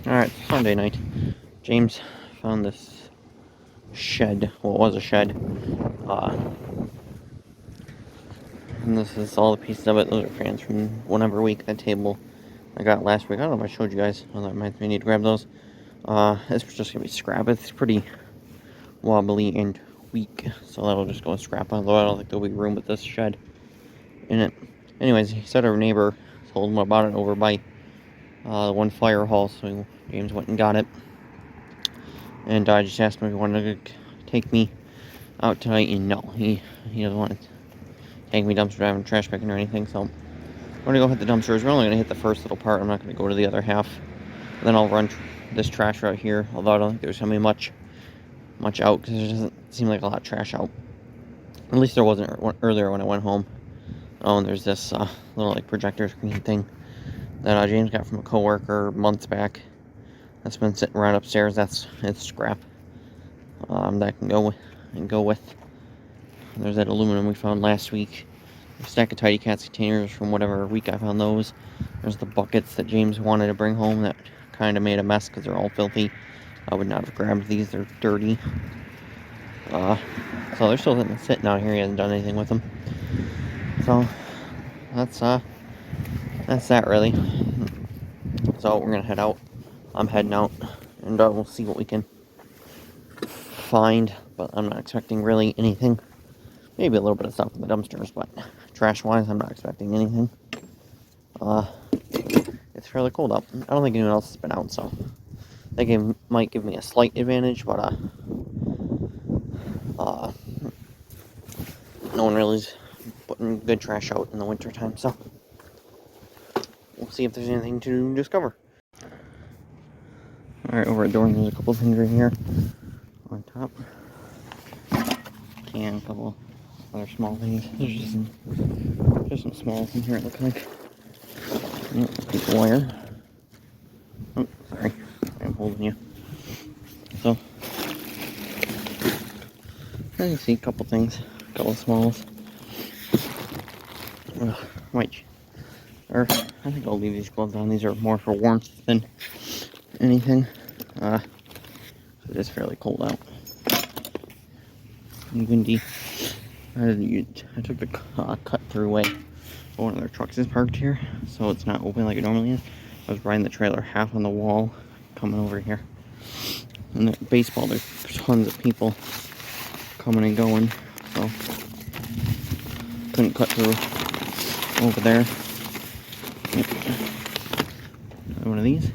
Alright, Sunday night. James found this shed. Well, it was a shed. And this is all the pieces of it. Those are fans from whatever week. That table I got last week. I don't know if I showed you guys. Oh, that reminds me, I need to grab those. This was just going to be scrap. It's pretty wobbly and weak, so that'll just go with scrap. Although I don't think there'll be room with this shed in it. Anyways, he said our neighbor told him about it over by the one fire hall, so James went and got it. And I just asked him if he wanted to take me out tonight, and no, he doesn't want to take me dumpster driving, trash picking or anything, so I'm going to go hit the dumpsters. We're only going to hit the first little part. I'm not going to go to the other half. And then I'll run this trash out here, although I don't think there's going to be much out, because there doesn't seem like a lot of trash out. At least there wasn't earlier when I went home. Oh, and there's this little like projector screen thing that James got from a coworker months back. That's been sitting right upstairs. It's scrap. That can go with. And there's that aluminum we found last week. A stack of Tidy Cats containers from whatever week I found those. There's the buckets that James wanted to bring home that kind of made a mess because they're all filthy. I would not have grabbed these. They're dirty. So they're still sitting out here. He hasn't done anything with them. So that's that really. So we're gonna head out. I'm heading out, and we'll see what we can find. But I'm not expecting really anything. Maybe a little bit of stuff in the dumpsters, but trash-wise, I'm not expecting anything. It's fairly cold out. I don't think anyone else has been out, so they might give me a slight advantage, but no one really is putting good trash out in the wintertime, so we'll see if there's anything to discover. Alright, over at Dorn, there's a couple things right here on top. And a couple other small things. There's just some small things here, it looks like. Piece of wire. Oh, sorry. I'm holding you. So, I can see a couple things. A couple of smalls. I think I'll leave these gloves on. These are more for warmth than anything. It is fairly cold out. And windy. I took the cut-through way. One of their trucks is parked here, so it's not open like it normally is. I was riding the trailer half on the wall, coming over here. And the baseball, there's tons of people coming and going, so couldn't cut through over there. One of these.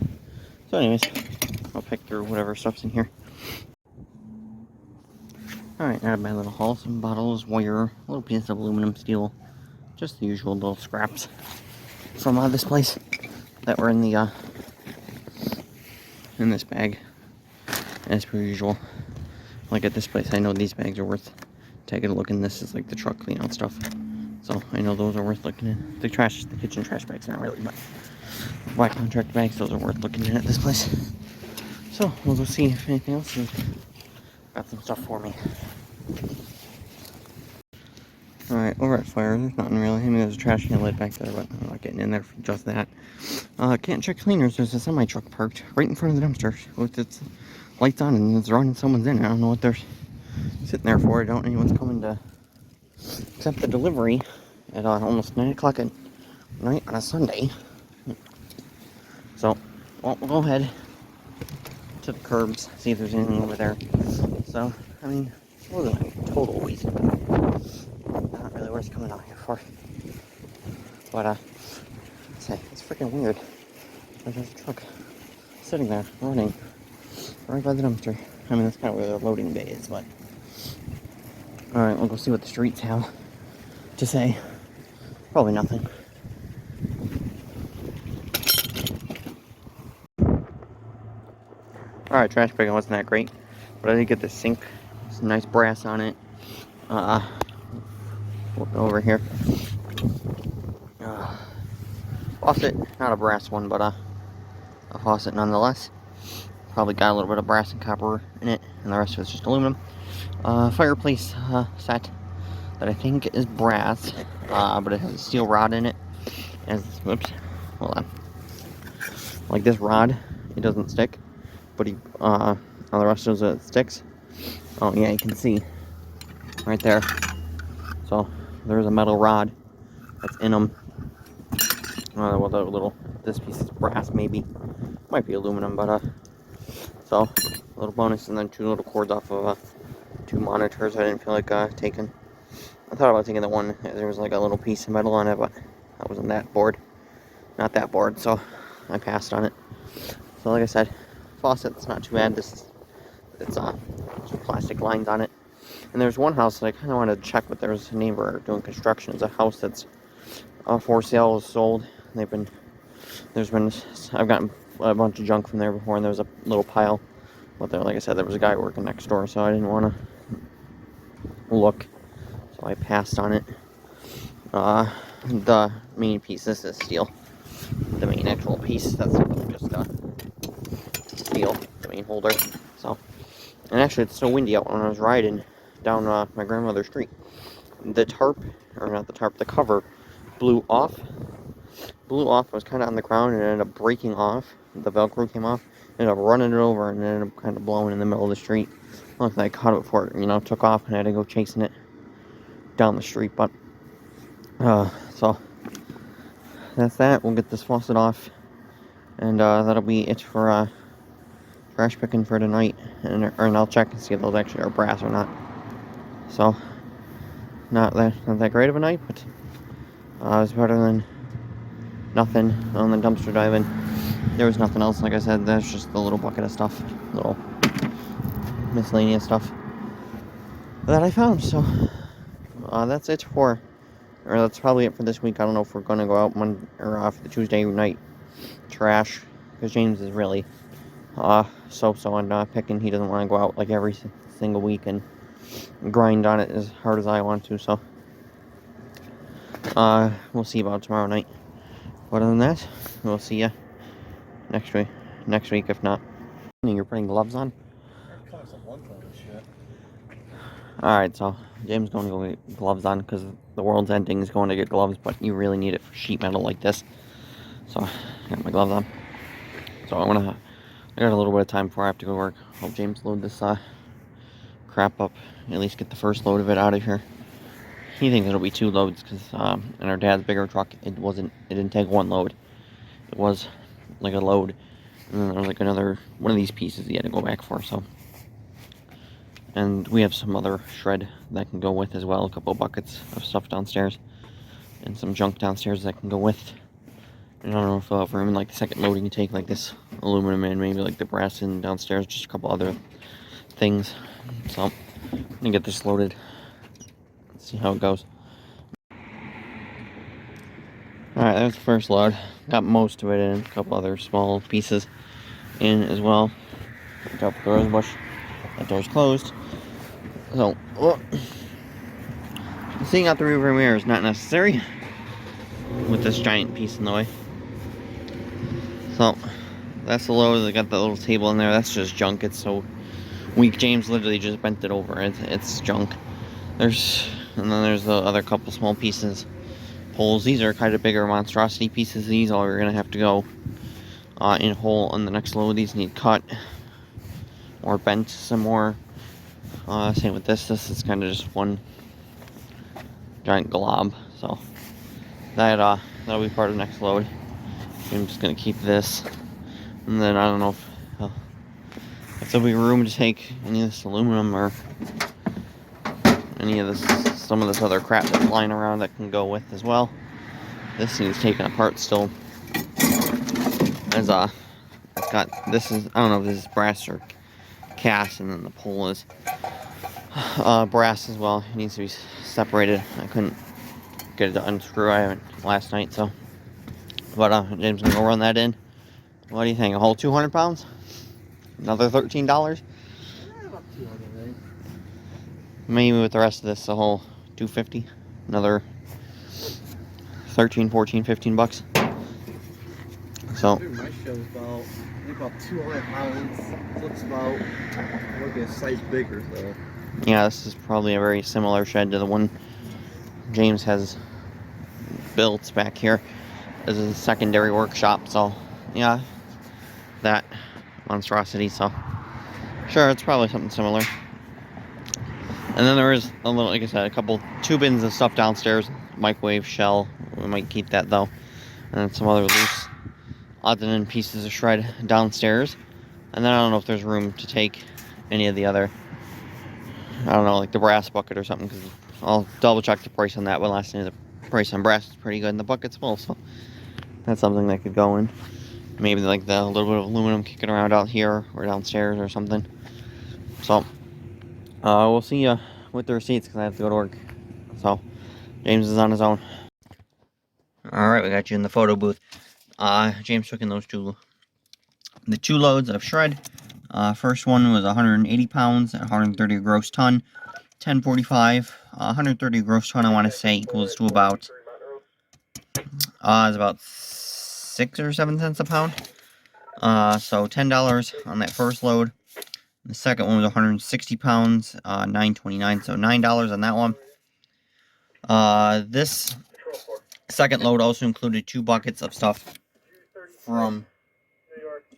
So anyways, I'll pick through whatever stuff's in here. Alright, out of my little haul, some bottles, wire, a little piece of aluminum, steel, just the usual little scraps from this place that were in this bag, as per usual. Like at this place, I know these bags are worth taking a look in. This is like the truck clean out stuff, so I know those are worth looking in. The kitchen trash bags aren't really, but black contract bags, those are worth looking in at this place. So we'll go see if anything else has got some stuff for me. Alright, over at Fire, there's nothing really. I mean, there's a trash can lid back there, but I'm not getting in there for just that. Can't check cleaners. There's a semi-truck parked right in front of the dumpster with its lights on, and it's running someone's in. I don't know what they're sitting there for. I don't know anyone's coming to accept the delivery at almost 9 o'clock at night on a Sunday. So, we'll go ahead to the curbs, see if there's anything over there. So, I mean, it wasn't a total waste of time. Not really worth coming out here for. But, it's freaking weird. There's a truck sitting there, running, right by the dumpster. I mean, that's kind of where the loading bay is, but... Alright, we'll go see what the streets have to say. Probably nothing. Alright, trash picking wasn't that great, but I did get this sink. Some nice brass on it. Over here. Faucet, not a brass one, but a faucet nonetheless. Probably got a little bit of brass and copper in it, and the rest of it's just aluminum. Fireplace set that I think is brass, but it has a steel rod in it. Oops, hold on. Like this rod it doesn't stick, but on the rest of it sticks. Oh yeah, you can see right there. So there's a metal rod that's in them. Well, this piece is brass, maybe. Might be aluminum, but so a little bonus, and then 2 little cords off of 2 monitors. I didn't feel like taking. I thought about taking the one. There was like a little piece of metal on it, but I wasn't that bored. Not that bored, so I passed on it. So like I said, faucet's not too bad. It's some plastic lines on it. And there's one house that I kind of wanted to check with. There's a neighbor doing construction. It's a house that's for sale, is sold. I've gotten a bunch of junk from there before, and there was a little pile. But there, like I said, there was a guy working next door, so I didn't want to look. So I passed on it. The main piece, this is steel. The main actual piece, that's just steel, the main holder. So, and actually it's so windy out when I was riding down my grandmother's street. The cover blew off. It was kind of on the ground and it ended up breaking off. The Velcro came off, ended up running it over, and ended up kind of blowing in the middle of the street. Luckily I caught it before it, took off, and I had to go chasing it down the street. But, so that's that. We'll get this faucet off, and that'll be it for trash picking for tonight. And I'll check and see if those actually are brass or not. So, not that great of a night, but it was better than nothing. On the dumpster diving, there was nothing else. Like I said, that's just the little bucket of stuff, little miscellaneous stuff that I found. So that's it that's probably it for this week. I don't know if we're gonna go out for the Tuesday night trash, because James is really so on picking. He doesn't want to go out like every single week and grind on it as hard as I want to. So we'll see about tomorrow night. Other than that, we'll see ya next week, if not. You're putting gloves on? Alright, so James is going to go get gloves on because the world's ending. He's going to get gloves, but you really need it for sheet metal like this. So I got my gloves on. So I got a little bit of time before I have to go to work. Hope James load this crap up. At least get the first load of it out of here. He thinks it'll be 2 loads because in our dad's bigger truck, it didn't take 1 load. It was like a load, and then there was like another one of these pieces he had to go back for. So, and we have some other shred that can go with as well. A couple of buckets of stuff downstairs, and some junk downstairs that can go with. And I don't know if we'll have room in like the second loading you take, like this aluminum and maybe like the brass in downstairs, just a couple other things. So I'm gonna get this loaded. See how it goes. Alright, that's the first load. Got most of it in, a couple other small pieces in as well. Top of the rose bush. That door's closed. So, seeing out the rearview mirror is not necessary with this giant piece in the way. So, that's the load. They got the little table in there. That's just junk. It's so weak. James literally just bent it over. It's junk. And then there's the other couple small pieces. Poles. These are kind of bigger monstrosity pieces. These are going to have to go in whole on the next load. These need cut or bent some more. Same with this. This is kind of just one giant glob. So that'll be part of the next load. I'm just going to keep this. And then I don't know if there'll be room to take any of this aluminum or any of some of this other crap that's lying around that can go with as well. This needs taken apart still. There's it's got, this is, I don't know if this is brass or cast, and then the pole is brass as well. It needs to be separated. I couldn't get it to unscrew. I haven't last night, so. But James gonna go run that in. What do you think? A whole 200 pounds? Another $13? Maybe with the rest of this, a whole 250. Another 13, 14, 15 bucks. So. My show's about 200 pounds. Looks about maybe a size bigger though. Yeah, this is probably a very similar shed to the one James has built back here as a secondary workshop. So, yeah, that monstrosity, so sure, it's probably something similar. And then there is a little, like I said, two bins of stuff downstairs. Microwave shell, we might keep that though. And some other loose odds and ends pieces of shred downstairs. And then I don't know if there's room to take any of the other, I don't know, like the brass bucket or something, because I'll double check the price on that. But last time the price on brass is pretty good and the bucket's full, so that's something that could go in. Maybe like the little bit of aluminum kicking around out here or downstairs or something. So we'll see you with the receipts because I have to go to work. So James is on his own. Alright, we got you in the photo booth. James took in the two loads of shred. First one was 180 pounds at 130 gross ton. 1045. 130 gross ton, I want to say, equals to about it's about 6 or 7 cents a pound. So $10 on that first load. The second one was 160 pounds, $9.29, so $9 on that one. This second load also included 2 buckets of stuff from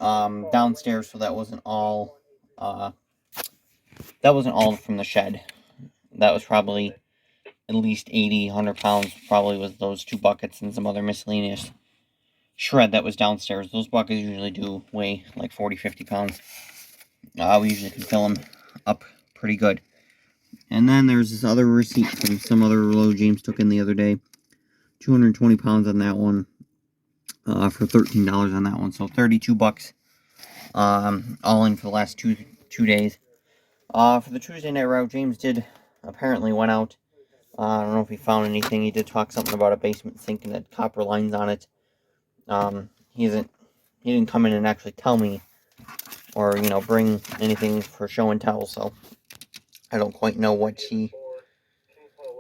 downstairs, so that wasn't all from the shed. That was probably at least 80, 100 pounds, probably was those 2 buckets and some other miscellaneous shred that was downstairs. Those buckets usually do weigh like 40, 50 pounds. We usually can fill them up pretty good. And then there's this other receipt from some other load James took in the other day. 220 pounds on that one. For $13 on that one. So 32 bucks. All in for the last two days. For the Tuesday night route, James did apparently went out. I don't know if he found anything. He did talk something about a basement sink and had copper lines on it. He didn't come in and actually tell me or, bring anything for show and tell, so I don't quite know what he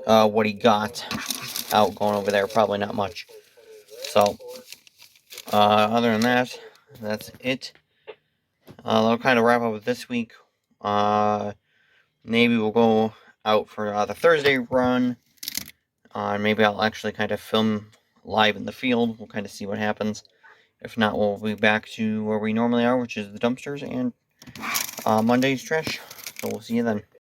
got out going over there. Probably not much. So, other than that, that's it. That'll kind of wrap up with this week. Maybe we'll go out for the Thursday run. Maybe I'll actually kind of film live in the field. We'll kind of see what happens. If not, we'll be back to where we normally are, which is the dumpsters and Monday's trash. So we'll see you then.